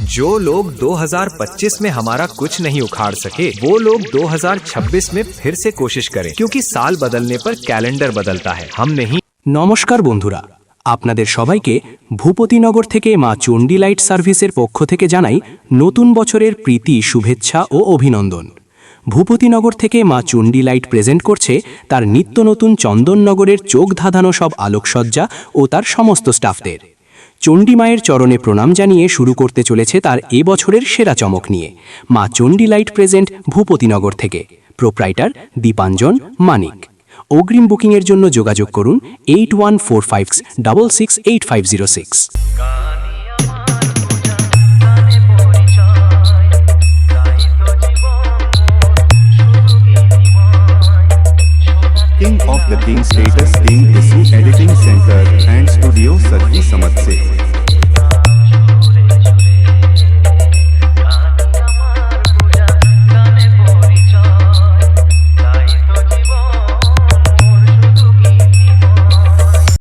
जो लोग 2025 में हमारा कुछ नहीं उखाड़ सके, वो लोग 2026 में फिर से कोशिश करें, क्योंकि साल बदलने पर कैलेंडर बदलता है, हम नहीं। নমস্কার বন্ধুরা, আপনাদের সবাইকে ভূপতিনগর থেকে মা চণ্ডী লাইট সার্ভিসের পক্ষ থেকে জানাই নতুন বছরের প্রীতি, শুভেচ্ছা ও অভিনন্দন। ভূপতিনগর থেকে মা চণ্ডী লাইট প্রেজেন্ট করছে তার নিত্য নতুন চন্দননগরের চোখ ধাঁধানো সব আলোকসজ্জা ও তার সমস্ত স্টাফদের। চণ্ডী মায়ের চরণে প্রণাম জানিয়ে শুরু করতে চলেছে তার এবছরের সেরা চমক নিয়ে। মা চণ্ডী লাইট প্রেজেন্ট ভূপতিনগর থেকে, প্রোপ্রাইটার দীপাঞ্জন মানিক। অগ্রিম বুকিংয়ের জন্য যোগাযোগ করুন 8145668506। King of the King status King Isu Editing Center and Studio Sarvi Samat se